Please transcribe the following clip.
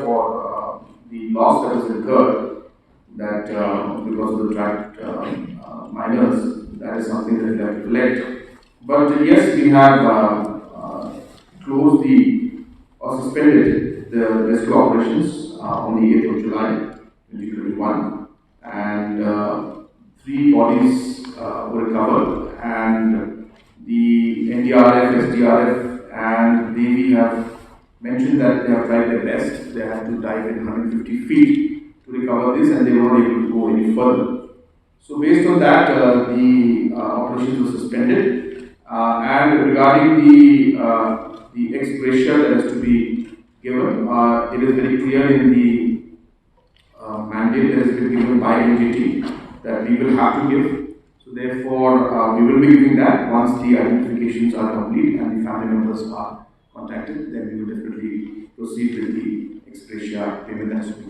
for the loss that was incurred that because of the trapped miners. That is something that we have to collect. But yes, we have closed or suspended the rescue operations on the 8th of July 2021, and three bodies were recovered, and the NDRF, SDRF, and Navy have mentioned that they have tried their best. They had to dive in 150 feet to recover this, and they were not able to go any further. So based on that, the operations were suspended. And regarding the ex gratia that has to be given, it is very clear in the mandate that has been given by NGT that we will have to give. So therefore, we will be giving that once the identifications are complete and the family members are contacted. Then we will definitely proceed with the ex gratia payment that has to be